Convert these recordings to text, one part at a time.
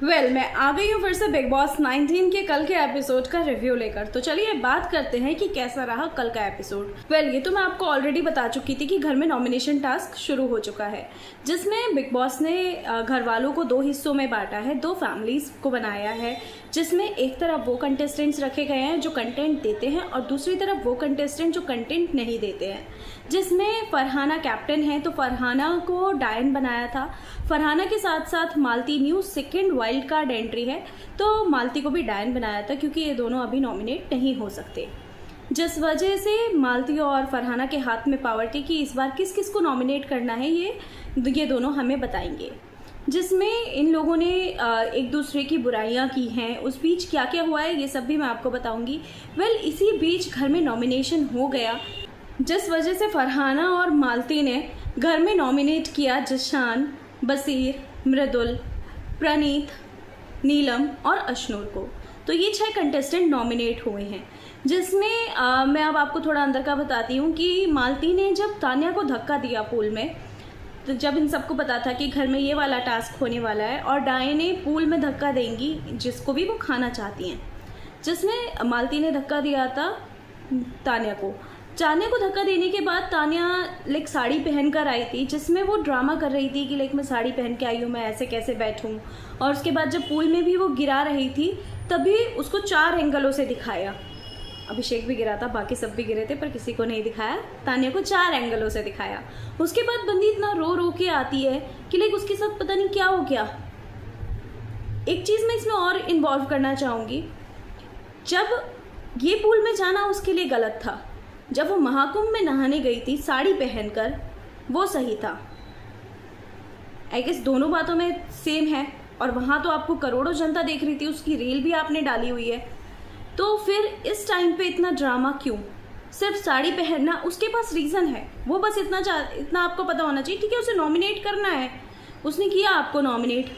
मैं आ गई हूँ फिर से बिग बॉस 19 के कल के एपिसोड का रिव्यू लेकर। तो चलिए बात करते हैं कि कैसा रहा कल का एपिसोड। ये तो मैं आपको ऑलरेडी बता चुकी थी कि घर में नॉमिनेशन टास्क शुरू हो चुका है, जिसमें बिग बॉस ने घर वालों को दो हिस्सों में बांटा है, दो फैमिलीज को बनाया है, जिसमें एक तरफ वो कंटेस्टेंट्स रखे गए हैं जो कंटेंट देते हैं और दूसरी तरफ वो कंटेस्टेंट जो कंटेंट नहीं देते हैं। जिसमें फरहाना कैप्टन है, तो फरहाना को डायन बनाया था। फरहाना के साथ साथ Malti new second wild card entry है, तो मालती को भी डायन बनाया था क्योंकि ये दोनों अभी नॉमिनेट नहीं हो सकते। जिस वजह से मालती और फरहाना के हाथ में पावर थी कि इस बार किस किस को नॉमिनेट करना है, ये दोनों हमें बताएंगे। जिसमें इन लोगों ने एक दूसरे की बुराइयां की हैं, उस बीच क्या क्या हुआ है ये सब भी मैं आपको बताऊंगी। इसी बीच घर में नॉमिनेशन हो गया, जिस वजह से फरहाना और मालती ने घर में नॉमिनेट किया जिशान, बसीर, मृदुल, प्रणीत, नीलम और अशनूर को। तो ये 6 कंटेस्टेंट नॉमिनेट हुए हैं, जिसमें मैं अब आपको थोड़ा अंदर का बताती हूँ कि मालती ने जब तान्या को धक्का दिया पूल में, तो जब इन सबको पता था कि घर में ये वाला टास्क होने वाला है और डायन ने पूल में धक्का देंगी जिसको भी वो खाना चाहती हैं, जिसमें मालती ने धक्का दिया था तान्या को। तान्या को धक्का देने के बाद तान्या साड़ी पहन कर आई थी, जिसमें वो ड्रामा कर रही थी कि मैं साड़ी पहन के आई हूँ, मैं ऐसे कैसे बैठूँ। और उसके बाद जब पूल में भी वो गिरा रही थी तभी उसको 4 एंगलों से दिखाया। अभिषेक भी गिरा था, बाकी सब भी गिरे थे, पर किसी को नहीं दिखाया। तान्या को 4 एंगलों से दिखाया। उसके बाद बंदी इतना रो रो के आती है कि उसके साथ पता नहीं क्या हो गया। एक चीज़ मैं इसमें और इन्वॉल्व करना चाहूँगी, जब ये पूल में जाना उसके लिए गलत था, जब वो महाकुंभ में नहाने गई थी साड़ी पहनकर, वो सही था। आई गेस दोनों बातों में सेम है। और वहाँ तो आपको करोड़ों जनता देख रही थी, उसकी रील भी आपने डाली हुई है। तो फिर इस टाइम पे इतना ड्रामा क्यों? सिर्फ साड़ी पहनना, उसके पास रीज़न है, वो बस इतना आपको पता होना चाहिए। ठीक है, उसे नॉमिनेट करना है, उसने किया आपको नॉमिनेट।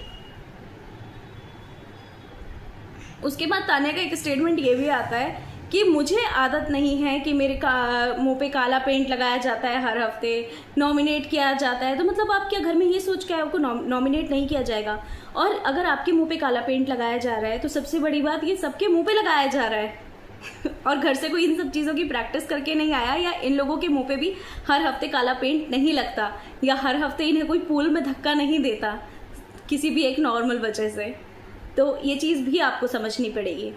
उसके बाद तान्या का एक स्टेटमेंट ये भी आता है कि मुझे आदत नहीं है कि मेरे मुंह पे काला पेंट लगाया जाता है, हर हफ्ते नॉमिनेट किया जाता है। तो मतलब आप क्या घर में ये सोच के आपको नॉमिनेट नहीं किया जाएगा? और अगर आपके मुंह पे काला पेंट लगाया जा रहा है तो सबसे बड़ी बात, ये सबके मुंह पे लगाया जा रहा है और घर से कोई इन सब चीज़ों की प्रैक्टिस करके नहीं आया, या इन लोगों के मुंह पे भी हर हफ्ते काला पेंट नहीं लगता, या हर हफ्ते इन्हें कोई पूल में धक्का नहीं देता किसी भी एक नॉर्मल वजह से। तो ये चीज़ भी आपको समझनी पड़ेगी,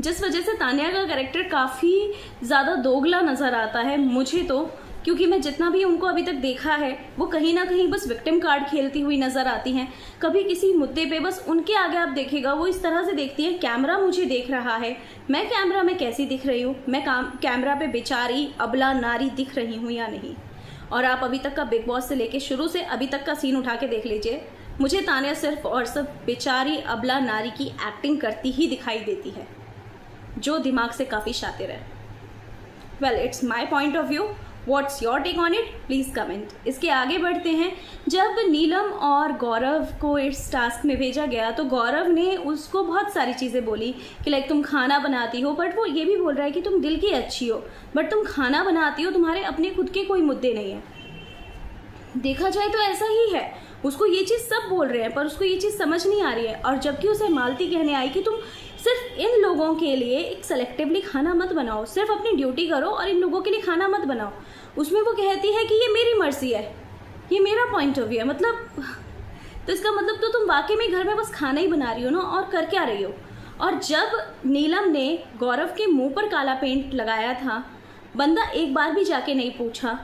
जिस वजह से तान्या का कैरेक्टर काफ़ी ज़्यादा दोगला नज़र आता है मुझे तो। क्योंकि मैं जितना भी उनको अभी तक देखा है, वो कहीं ना कहीं बस विक्टिम कार्ड खेलती हुई नज़र आती हैं। कभी किसी मुद्दे पे बस उनके आगे आप देखेगा वो इस तरह से देखती है, कैमरा मुझे देख रहा है, मैं कैमरा में कैसी दिख रही हूँ, मैं कैमरा पे बेचारी अबला नारी दिख रही हूँ या नहीं। और आप अभी तक का बिग बॉस से लेके शुरू से अभी तक का सीन उठा के देख लीजिए, मुझे तान्या सिर्फ और सिर्फ बेचारी अबला नारी की एक्टिंग करती ही दिखाई देती है, जो दिमाग से काफ़ी शातिर है। It's my point of view. What's your take on it? Please comment. इसके आगे बढ़ते हैं। जब नीलम और गौरव को इस टास्क में भेजा गया तो गौरव ने उसको बहुत सारी चीज़ें बोली कि तुम खाना बनाती हो, बट वो ये भी बोल रहा है कि तुम दिल की अच्छी हो, बट तुम खाना बनाती हो, तुम्हारे अपने खुद के कोई मुद्दे नहीं है। देखा जाए तो ऐसा ही है, उसको ये चीज़ सब बोल रहे हैं पर उसको ये चीज़ समझ नहीं आ रही है। और जबकि उसे मालती कहने आई कि तुम सिर्फ इन लोगों के लिए एक सेलेक्टिवली खाना मत बनाओ, सिर्फ अपनी ड्यूटी करो और इन लोगों के लिए खाना मत बनाओ, उसमें वो कहती है कि ये मेरी मर्जी है, ये मेरा पॉइंट ऑफ व्यू है। मतलब तो इसका मतलब तो तुम वाकई में घर में बस खाना ही बना रही हो ना, और कर क्या रही हो? और जब नीलम ने गौरव के मुंह पर काला पेंट लगाया था, बंदा एक बार भी जाके नहीं पूछा,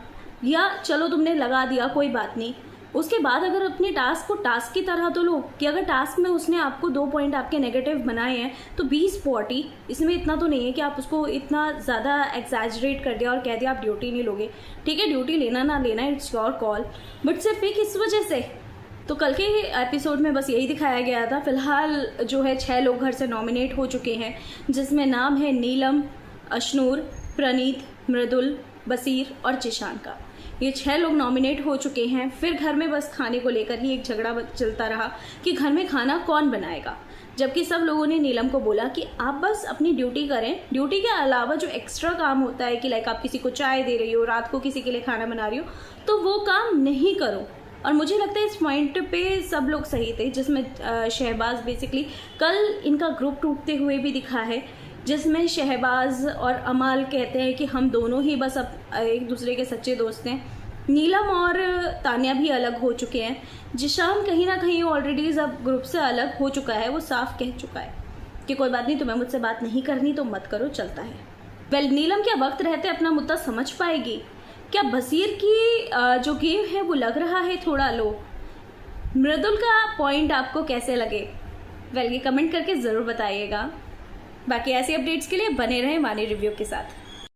या चलो तुमने लगा दिया कोई बात नहीं, उसके बाद अगर अपने टास्क को टास्क की तरह तो लो कि अगर टास्क में उसने आपको 2 पॉइंट आपके नेगेटिव बनाए हैं तो 20-40, इसमें इतना तो नहीं है कि आप उसको इतना ज़्यादा एग्जैजरेट कर दिया और कह दिया आप ड्यूटी नहीं लोगे। ठीक है, ड्यूटी लेना ना लेना इट्स योर कॉल, बट सिर्फ एक इस वजह से। तो कल के एपिसोड में बस यही दिखाया गया था। फिलहाल जो है 6 लोग घर से नॉमिनेट हो चुके हैं, जिसमें नाम है नीलम, अशनूर, प्रणीत, मृदुल, बसीर और जिशान का। ये 6 लोग नॉमिनेट हो चुके हैं। फिर घर में बस खाने को लेकर ही एक झगड़ा चलता रहा कि घर में खाना कौन बनाएगा, जबकि सब लोगों ने नीलम को बोला कि आप बस अपनी ड्यूटी करें, ड्यूटी के अलावा जो एक्स्ट्रा काम होता है कि आप किसी को चाय दे रही हो, रात को किसी के लिए खाना बना रही हो, तो वो काम नहीं करो। और मुझे लगता है इस पॉइंट पे सब लोग सही थे, जिसमें शहबाज बेसिकली कल इनका ग्रुप टूटते हुए भी दिखा है, जिसमें शहबाज और अमाल कहते हैं कि हम दोनों ही बस अब एक दूसरे के सच्चे दोस्त हैं। नीलम और तान्या भी अलग हो चुके हैं। जिशान कहीं ना कहीं ऑलरेडी सब ग्रुप से अलग हो चुका है, वो साफ कह चुका है कि कोई बात नहीं, तुम्हें मुझसे बात नहीं करनी तो मत करो, चलता है। वेल, नीलम क्या वक्त रहते अपना मुद्दा समझ पाएगी? क्या बसीर की जो गेम है वो लग रहा है थोड़ा लो? मृदुल का पॉइंट आपको कैसे लगे? वेल, ये कमेंट करके ज़रूर बताइएगा। बाकी ऐसी अपडेट्स के लिए बने रहें मानी रिव्यू के साथ।